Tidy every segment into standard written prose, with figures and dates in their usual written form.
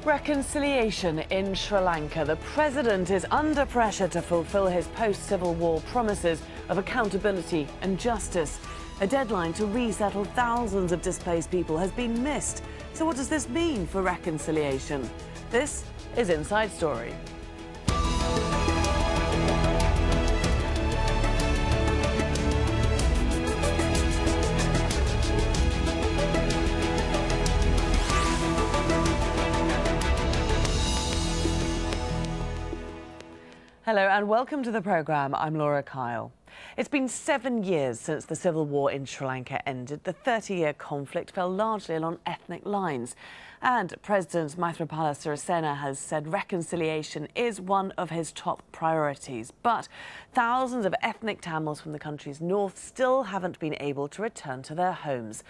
Reconciliation in Sri Lanka. The president is under pressure to fulfill his post-Civil War promises of accountability and justice. A deadline to resettle thousands of displaced people has been missed. So what does this mean for reconciliation? This is Inside Story. Hello and welcome to the programme. I'm Laura Kyle. It's been 7 years since the civil war in Sri Lanka ended. The 30-year conflict fell largely along ethnic lines. And President Maithripala Sirisena has said reconciliation is one of his top priorities. But thousands of ethnic Tamils from the country's north still haven't been able to return to their homes.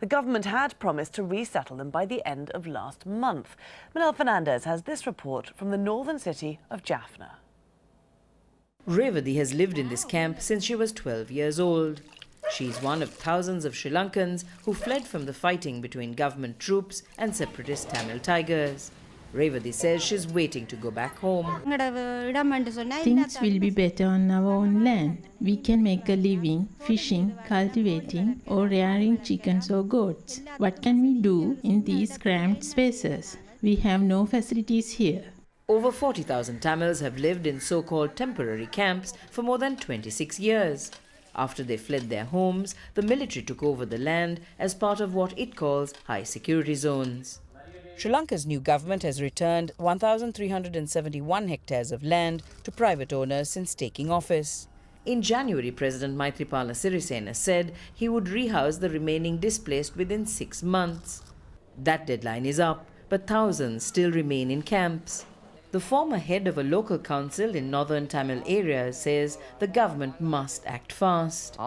The government had promised to resettle them by the end of last month. Manel Fernandez has this report from the northern city of Jaffna. Revati has lived in this camp since she was 12 years old. She's one of thousands of Sri Lankans who fled from the fighting between government troops and separatist Tamil tigers. Revati says she's waiting to go back home. Things will be better on our own land. We can make a living fishing, cultivating or rearing chickens or goats. What can we do in these cramped spaces? We have no facilities here. Over 40,000 Tamils have lived in so-called temporary camps for more than 26 years. After they fled their homes, the military took over the land as part of what it calls high security zones. Sri Lanka's new government has returned 1,371 hectares of land to private owners since taking office. In January, President Maithripala Sirisena said he would rehouse the remaining displaced within 6 months. That deadline is up, but thousands still remain in camps. The former head of a local council in northern Tamil area says the government must act fast.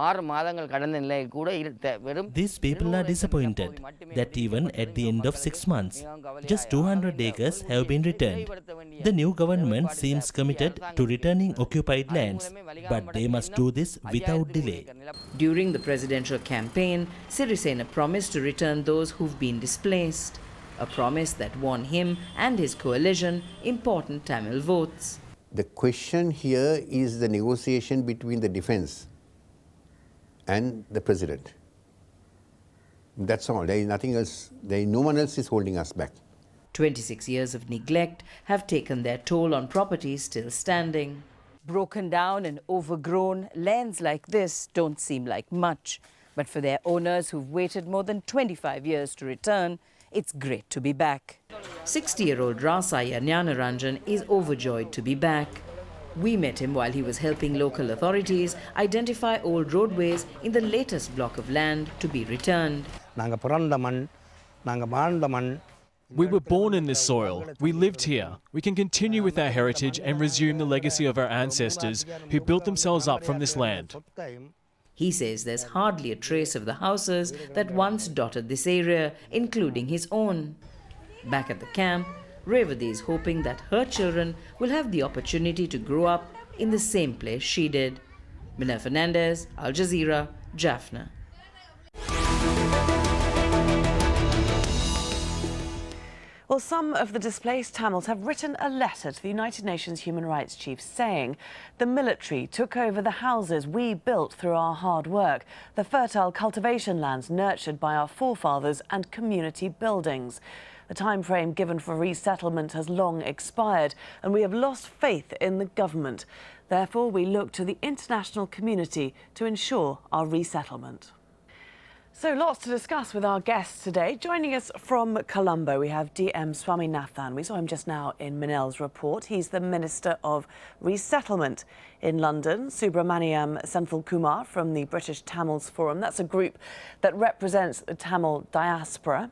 These people are disappointed that even at the end of 6 months, just 200 acres have been returned. The new government seems committed to returning occupied lands, but they must do this without delay. During the presidential campaign, Sirisena promised to return those who've been displaced. A promise that won him and his coalition important Tamil votes. The question here is the negotiation between the defense and the president. That's all. There is nothing else. No one else is holding us back. 26 years of neglect have taken their toll on properties still standing. Broken down and overgrown, lands like this don't seem like much. But for their owners who've waited more than 25 years to return, it's great to be back. 60-year-old Rasaya Nyanaranjan is overjoyed to be back. We met him while he was helping local authorities identify old roadways in the latest block of land to be returned. We were born in this soil. We lived here. We can continue with our heritage and resume the legacy of our ancestors who built themselves up from this land. He says there's hardly a trace of the houses that once dotted this area, including his own. Back at the camp, Revati is hoping that her children will have the opportunity to grow up in the same place she did. Manel Fernandez, Al Jazeera, Jaffna. Well, some of the displaced Tamils have written a letter to the United Nations Human Rights Chief saying the military took over the houses we built through our hard work, the fertile cultivation lands nurtured by our forefathers and community buildings. The time frame given for resettlement has long expired and we have lost faith in the government. Therefore, we look to the international community to ensure our resettlement. So lots to discuss with our guests today. Joining us from Colombo, we have DM Swaminathan. We saw him just now in Manel's report. He's the Minister of Resettlement in London. Subramaniam Senthilkumar from the British Tamils Forum. That's a group that represents the Tamil diaspora.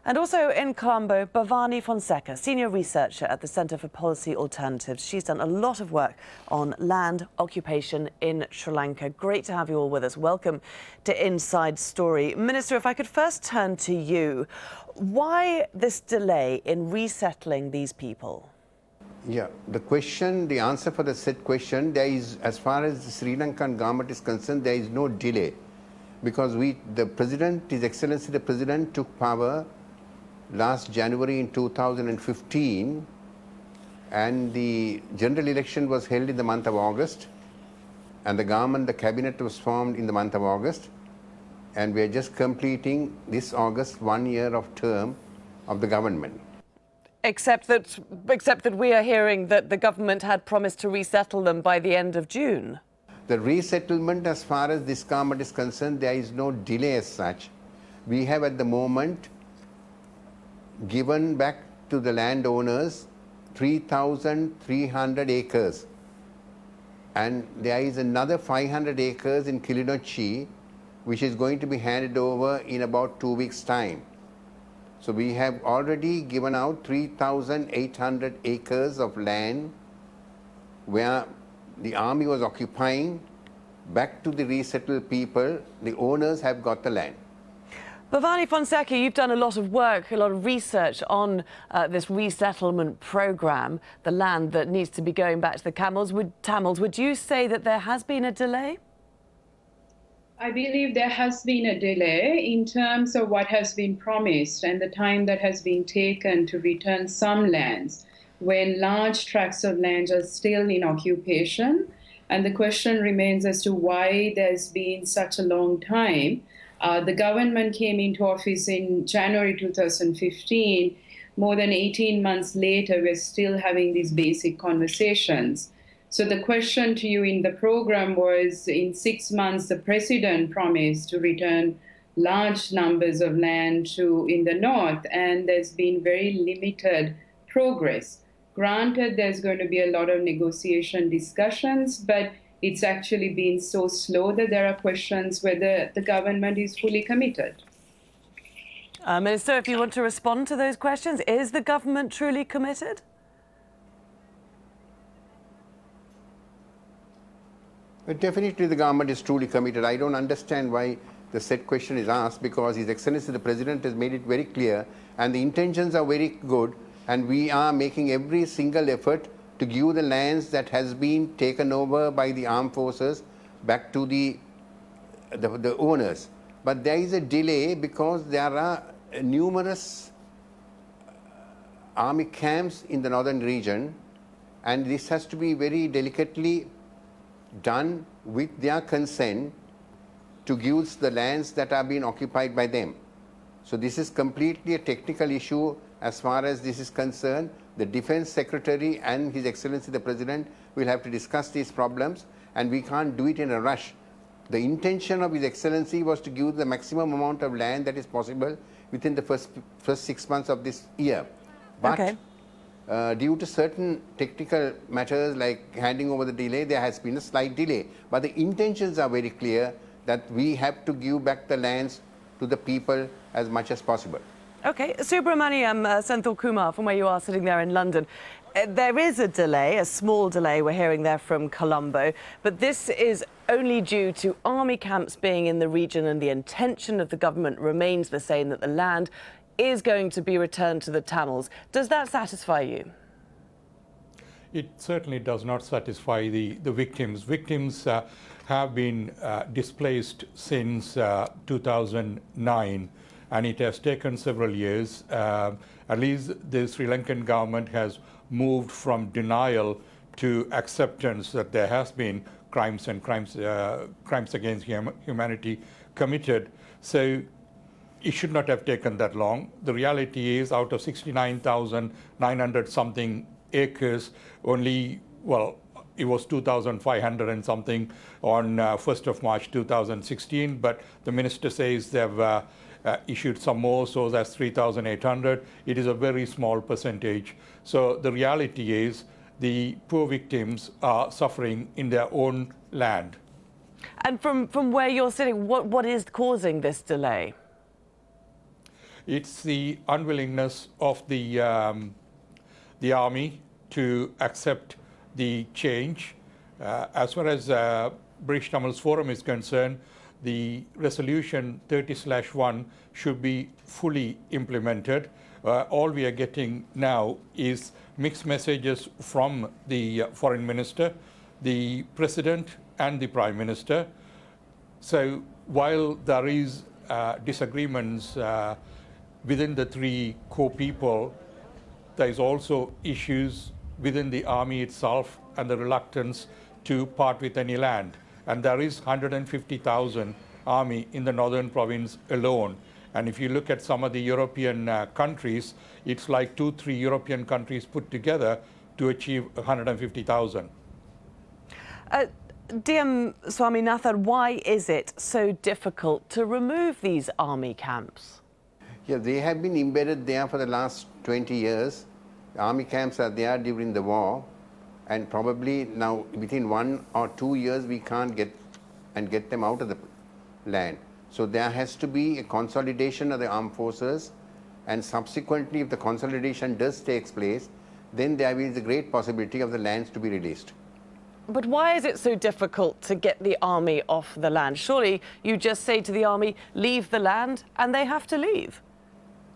And also in Colombo, Bhavani Fonseka, senior researcher at the Centre for Policy Alternatives. She's done a lot of work on land occupation in Sri Lanka. Great to have you all with us. Welcome to Inside Story. Minister, if I could first turn to you. Why this delay in resettling these people? Yeah, the answer for the said question, there is, as far as the Sri Lankan government is concerned, there is no delay. Because the President, His Excellency the President, took power last January in 2015, and the general election was held in the month of August, and the cabinet was formed in the month of August, and we are just completing this August 1 year of term of the government. Except that we are hearing that the government had promised to resettle them by the end of June. The resettlement, as far as this government is concerned, there is no delay as such. We have at the moment given back to the landowners 3,300 acres. And there is another 500 acres in Kilinochchi, which is going to be handed over in about 2 weeks' time. So we have already given out 3,800 acres of land where the army was occupying back to the resettled people. The owners have got the land. Bhavani, Fonseka, you've done a lot of work, a lot of research on this resettlement programme, the land that needs to be going back to the Tamils. Would you say that there has been a delay? I believe there has been a delay in terms of what has been promised and the time that has been taken to return some lands when large tracts of land are still in occupation. And the question remains as to why there's been such a long time. The government came into office in January 2015. More than 18 months later, we're still having these basic conversations. So the question to you in the program was, in 6 months, the president promised to return large numbers of land in the north, and there's been very limited progress. Granted, there's going to be a lot of negotiation discussions, but it's actually been so slow that there are questions whether the government is fully committed. Minister, if you want to respond to those questions, is the government truly committed? Definitely the government is truly committed. I don't understand why the said question is asked, because His Excellency the President has made it very clear and the intentions are very good, and we are making every single effort to give the lands that has been taken over by the armed forces back to the owners. But there is a delay because there are numerous army camps in the northern region, and this has to be very delicately done with their consent to give the lands that are being occupied by them. So this is completely a technical issue as far as this is concerned. The Defense Secretary and His Excellency the President will have to discuss these problems, and we can't do it in a rush. The intention of His Excellency was to give the maximum amount of land that is possible within the first 6 months of this year. But okay. Due to certain technical matters like handing over the delay, there has been a slight delay. But the intentions are very clear that we have to give back the lands to the people as much as possible. Okay, Subramaniam, Senthilkumar, from where you are sitting there in London. There is a delay, a small delay, we're hearing there from Colombo, but this is only due to army camps being in the region, and the intention of the government remains the same, that the land is going to be returned to the Tamils. Does that satisfy you? It certainly does not satisfy the victims. Victims have been displaced since 2009, and it has taken several years. At least the Sri Lankan government has moved from denial to acceptance that there has been crimes against humanity committed. So it should not have taken that long. The reality is, out of 69,900 something acres, only, well, it was 2,500 and something on 1st of March 2016, but the minister says they've issued some more, so that's 3,800. It is a very small percentage. So the reality is the poor victims are suffering in their own land. And from where you're sitting, what is causing this delay? It's the unwillingness of the army to accept the change. As far as British Tamils Forum is concerned, the resolution 30/1 should be fully implemented. All we are getting now is mixed messages from the foreign minister, the president and the prime minister. So while there is disagreements within the three core people, there is also issues within the army itself and the reluctance to part with any land. And there is 150,000 army in the northern province alone. And if you look at some of the European countries, it's like 2-3 European countries put together to achieve 150,000. DM Swaminathan, why is it so difficult to remove these army camps? Yeah, they have been embedded there for the last 20 years. Army camps are there during the war, and probably now within 1 or 2 years we can't get them out of the land. So there has to be a consolidation of the armed forces, and subsequently if the consolidation does take place, then there is a great possibility of the lands to be released. But why is it so difficult to get the army off the land? Surely you just say to the army, leave the land, and they have to leave.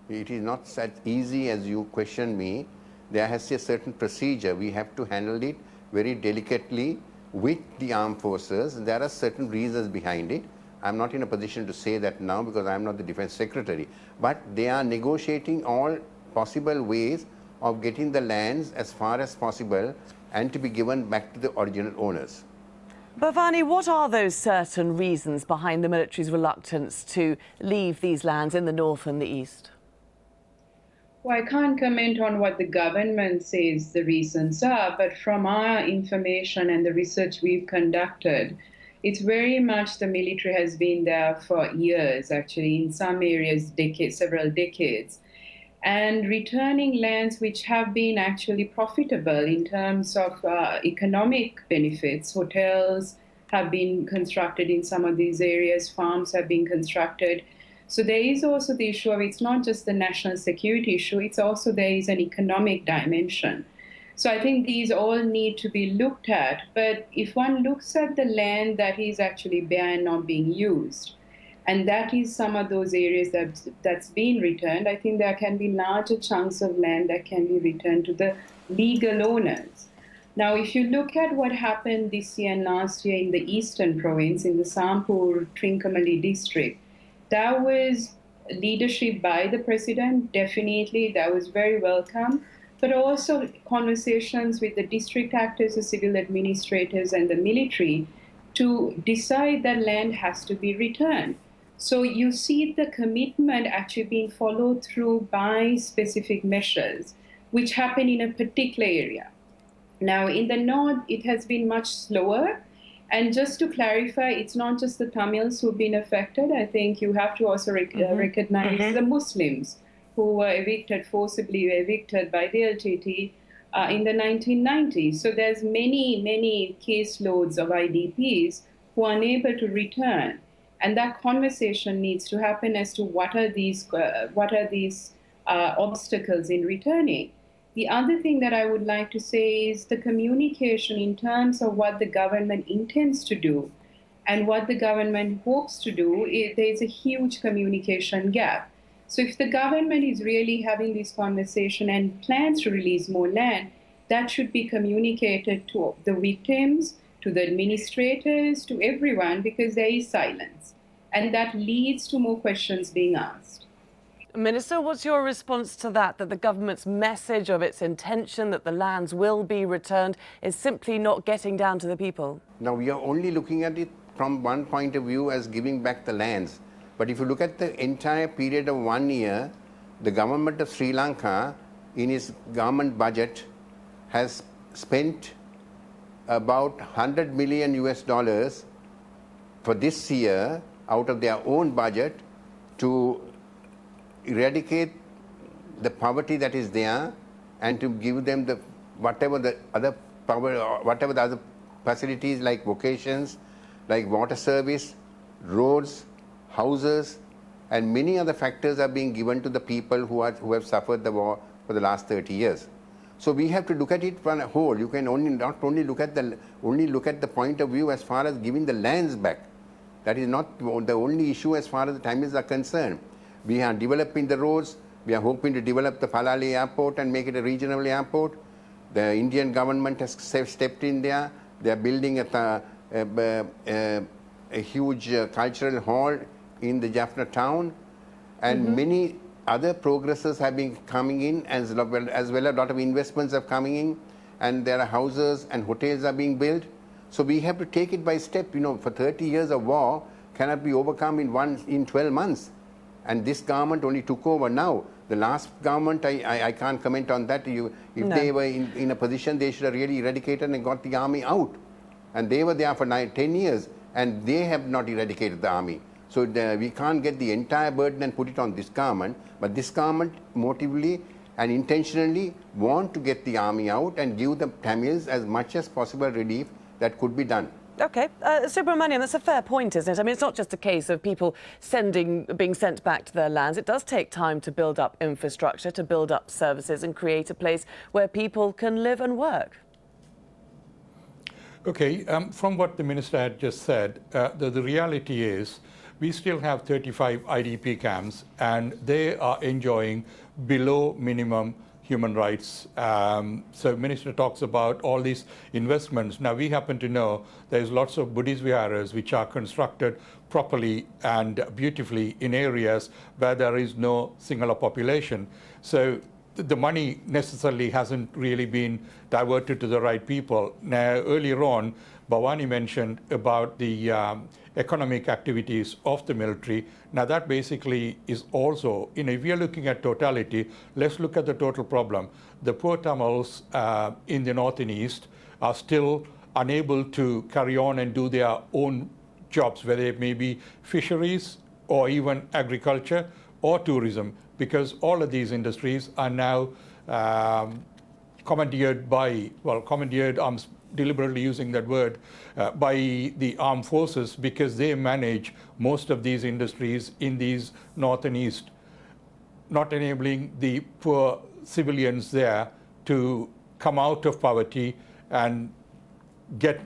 It is not as easy as you question me. There has a certain procedure. We have to handle it very delicately with the armed forces. There are certain reasons behind it. I'm not in a position to say that now because I'm not the Defense Secretary. But they are negotiating all possible ways of getting the lands as far as possible and to be given back to the original owners. Bhavani, what are those certain reasons behind the military's reluctance to leave these lands in the north and the east? Well, I can't comment on what the government says the reasons are, but from our information and the research we've conducted, it's very much the military has been there for years, actually, in some areas, decades, several decades, and returning lands which have been actually profitable in terms of economic benefits. Hotels have been constructed in some of these areas, farms have been constructed. So there is also the issue of it's not just the national security issue, it's also there is an economic dimension. So I think these all need to be looked at. But if one looks at the land that is actually bare and not being used, and that is some of those areas that's been returned, I think there can be larger chunks of land that can be returned to the legal owners. Now, if you look at what happened this year and last year in the eastern province, in the Sampur Trincomalee district, there was leadership by the president, definitely, that was very welcome, but also conversations with the district actors, the civil administrators, and the military to decide that land has to be returned. So you see the commitment actually being followed through by specific measures, which happen in a particular area. Now, in the north, it has been much slower. And just to clarify, it's not just the Tamils who've been affected. I think you have to also recognize the Muslims who were forcibly evicted by the LTT in the 1990s. So there's many caseloads of IDPs who are unable to return. And that conversation needs to happen as to what are these obstacles in returning. The other thing that I would like to say is the communication in terms of what the government intends to do and what the government hopes to do. There's a huge communication gap. So if the government is really having this conversation and plans to release more land, that should be communicated to the victims, to the administrators, to everyone, because there is silence. And that leads to more questions being asked. Minister, what's your response to that the government's message of its intention that the lands will be returned is simply not getting down to the people? Now, we are only looking at it from one point of view as giving back the lands. But if you look at the entire period of 1 year, the government of Sri Lanka, in its government budget, has spent about $100 million for this year out of their own budget to eradicate the poverty that is there and to give them whatever the other facilities like vocations, like water service, roads, houses, and many other factors are being given to the people who have suffered the war for the last 30 years. So we have to look at it from a whole. You can not only look at the point of view as far as giving the lands back. That is not the only issue as far as the Tamils are concerned. We are developing the roads. We are hoping to develop the Palali airport and make it a regional airport. The Indian government has stepped in there. They are building a huge cultural hall in the Jaffna town. And many other progresses have been coming in as well. A lot of investments are coming in, and there are houses and hotels are being built. So we have to take it by step. You know, for 30 years of war cannot be overcome in 12 months. And this government only took over now. The last government, I can't comment on that. If they were in a position, they should have really eradicated and got the army out. And they were there for 10 years, and they have not eradicated the army. So we can't get the entire burden and put it on this government. But this government motively and intentionally want to get the army out and give the Tamils as much as possible relief that could be done. OK. Subramaniam, that's a fair point, isn't it? I mean, it's not just a case of people being sent back to their lands. It does take time to build up infrastructure, to build up services and create a place where people can live and work. OK. From what the Minister had just said, the reality is we still have 35 IDP camps, and they are enjoying below minimum human rights. So Minister talks about all these investments. Now we happen to know there's lots of Buddhist viharas which are constructed properly and beautifully in areas where there is no singular population. So the money necessarily hasn't really been diverted to the right people. Now earlier on, Bhavani mentioned about the economic activities of the military. Now that basically is also, if we are looking at totality, let's look at the total problem. The poor Tamils in the north and east are still unable to carry on and do their own jobs, whether it may be fisheries or even agriculture or tourism, because all of these industries are now commandeered by, I'm deliberately using that word, by the armed forces, because they manage most of these industries in these north and east, not enabling the poor civilians there to come out of poverty and get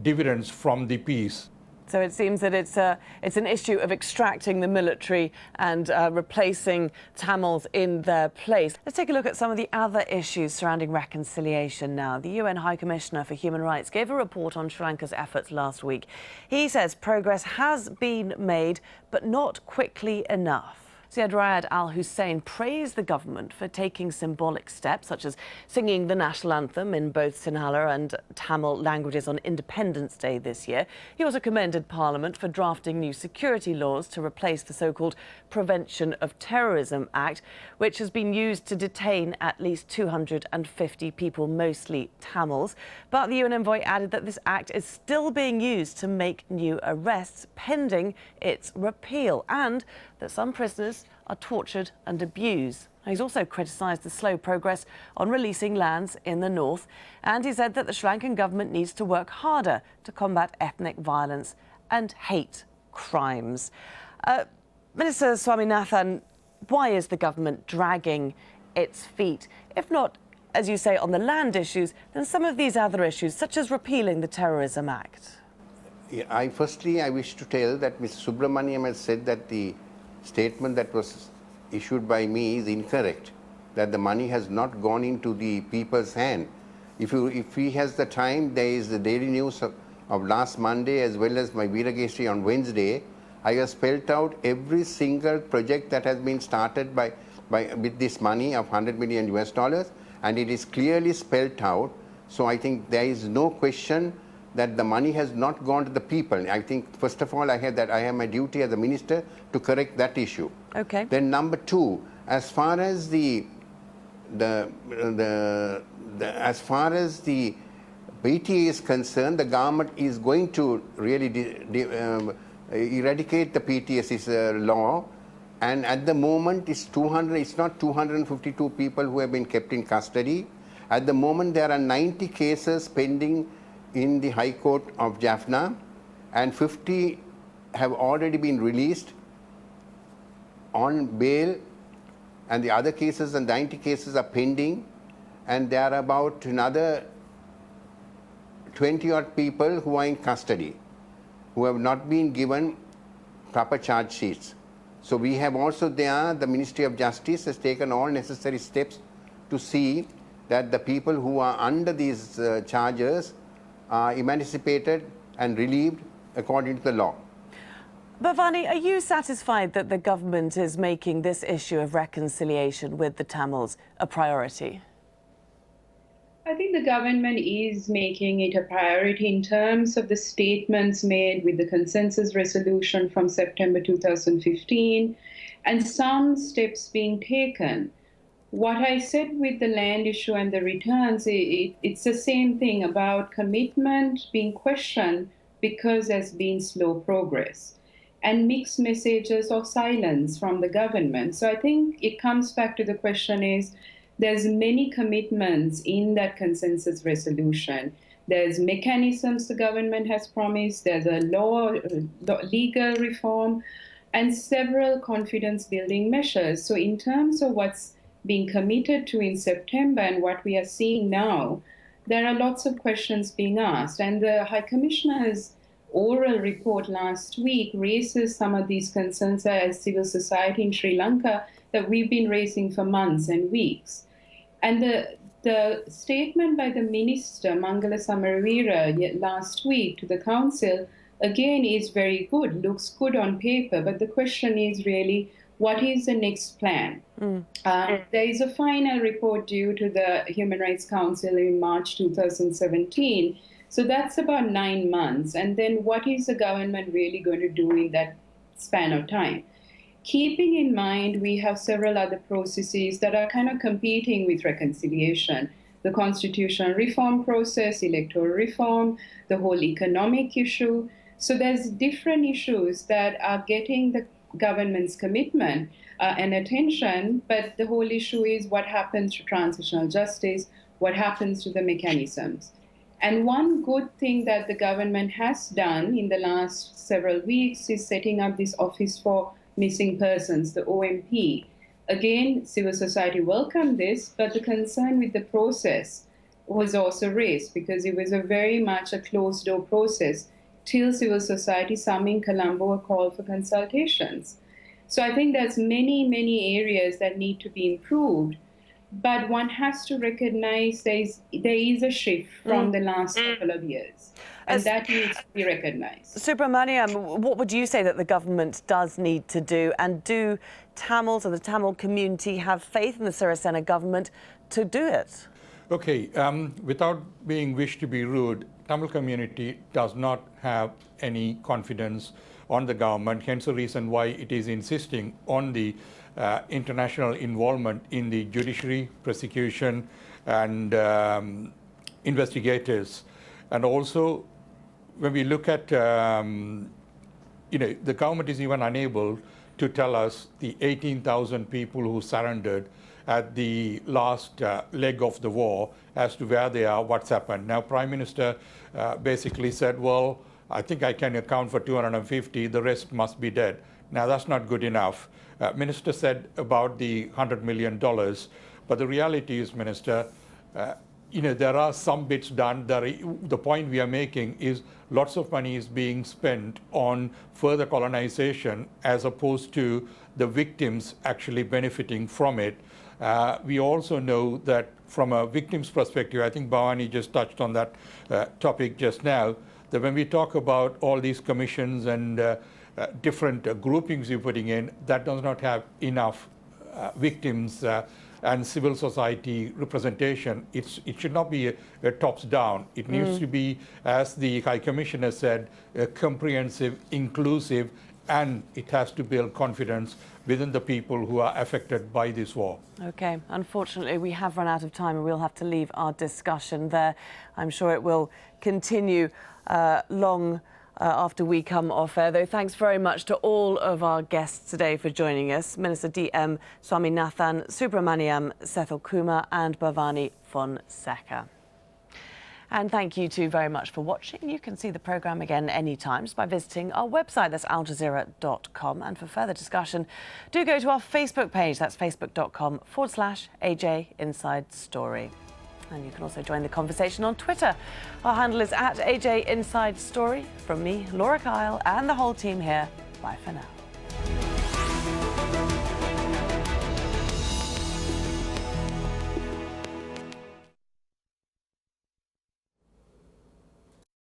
dividends from the peace. So it seems that it's an issue of extracting the military and replacing Tamils in their place. Let's take a look at some of the other issues surrounding reconciliation now. The UN High Commissioner for Human Rights gave a report on Sri Lanka's efforts last week. He says progress has been made, but not quickly enough. Syed Riyad Al Hussein praised the government for taking symbolic steps, such as singing the national anthem in both Sinhala and Tamil languages on Independence Day this year. He also commended Parliament for drafting new security laws to replace the so-called Prevention of Terrorism Act, which has been used to detain at least 250 people, mostly Tamils. But the UN envoy added that this act is still being used to make new arrests pending its repeal, and that some prisoners are tortured and abused. He's also criticised the slow progress on releasing lands in the north, and he said that the Sri Lankan government needs to work harder to combat ethnic violence and hate crimes. Minister Swaminathan, why is the government dragging its feet? If not, as you say, on the land issues, then some of these other issues, such as repealing the Terrorism Act. Yeah, firstly, I wish to tell that Mr. Subramaniam has said that the statement that was issued by me is incorrect, that the money has not gone into the people's hand. If he has the time, there is the daily news of last Monday as well as my Veerageshri on Wednesday. I have spelled out every single project that has been started with this money of $100 million US, and it is clearly spelled out. So I think there is no question that the money has not gone to the people. I think, first of all, I have my duty as a minister to correct that issue. Okay. Then number two, as far as the PTA is concerned, the government is going to really eradicate the PTS's law, and at the moment it's not 252 people who have been kept in custody. At the moment there are 90 cases pending in the High Court of Jaffna, and 50 have already been released on bail, and the other cases, and 90 cases are pending, and there are about another 20-odd people who are in custody, who have not been given proper charge sheets. So we have also there, the Ministry of Justice has taken all necessary steps to see that the people who are under these charges are emancipated and relieved according to the law. Bhavani, are you satisfied that the government is making this issue of reconciliation with the Tamils a priority? I think the government is making it a priority in terms of the statements made with the consensus resolution from September 2015 and some steps being taken. What I said with the land issue and the returns, it's the same thing about commitment being questioned because there's been slow progress and mixed messages or silence from the government. So I think it comes back to the question is, there's many commitments in that consensus resolution. There's mechanisms the government has promised, there's a legal reform, and several confidence-building measures. So in terms of what's being committed to in September and what we are seeing now, there are lots of questions being asked. And the High Commissioner's oral report last week raises some of these concerns as civil society in Sri Lanka that we've been raising for months and weeks. And the statement by the minister, Mangala Samaraweera, last week to the council, again, is very good, looks good on paper, but the question is really, what is the next plan? There is a final report due to the Human Rights Council in March 2017, so that's about 9 months. And then what is the government really going to do in that span of time? Keeping in mind, we have several other processes that are kind of competing with reconciliation. The constitutional reform process, electoral reform, the whole economic issue. So there's different issues that are getting the government's commitment and attention, but the whole issue is what happens to transitional justice, what happens to the mechanisms. And one good thing that the government has done in the last several weeks is setting up this Office for Missing Persons, the OMP. Again, civil society welcomed this, but the concern with the process was also raised because it was a very much a closed-door process till civil society, some in Colombo, a call for consultations. So I think there's many areas that need to be improved, but one has to recognize there is a shift from the last couple of years. And that needs to be recognized. Subramaniam, what would you say that the government does need to do? And do Tamils or the Tamil community have faith in the Sirisena government to do it? Okay, without being wished to be rude, Tamil community does not have any confidence on the government, hence the reason why it is insisting on the international involvement in the judiciary, prosecution and investigators. And also, when we look at, the government is even unable to tell us the 18,000 people who surrendered at the last leg of the war as to where they are, what's happened. Now, Prime Minister basically said, well, I think I can account for 250, the rest must be dead. Now, that's not good enough. Minister said about the $100 million, but the reality is, Minister, there are some bits done. The point we are making is lots of money is being spent on further colonization as opposed to the victims actually benefiting from it. We also know that from a victim's perspective, I think Bhavani just touched on that topic just now, that when we talk about all these commissions and different groupings you're putting in, that does not have enough victims and civil society representation. It should not be a tops down. It needs to be, as the High Commissioner said, comprehensive, inclusive, and it has to build confidence within the people who are affected by this war. Okay, unfortunately we have run out of time and we'll have to leave our discussion there. I'm sure it will continue long after we come off air, though. Thanks very much to all of our guests today for joining us. Minister D.M. Swaminathan, Subramaniam, Senthilkumar and Bhavani Fonseka. And thank you too very much for watching. You can see the programme again anytime by visiting our website, that's aljazeera.com. And for further discussion, do go to our Facebook page, that's facebook.com/AJ Inside Story. And you can also join the conversation on Twitter. Our handle is @AJ Inside Story. From me, Laura Kyle, and the whole team here, bye for now.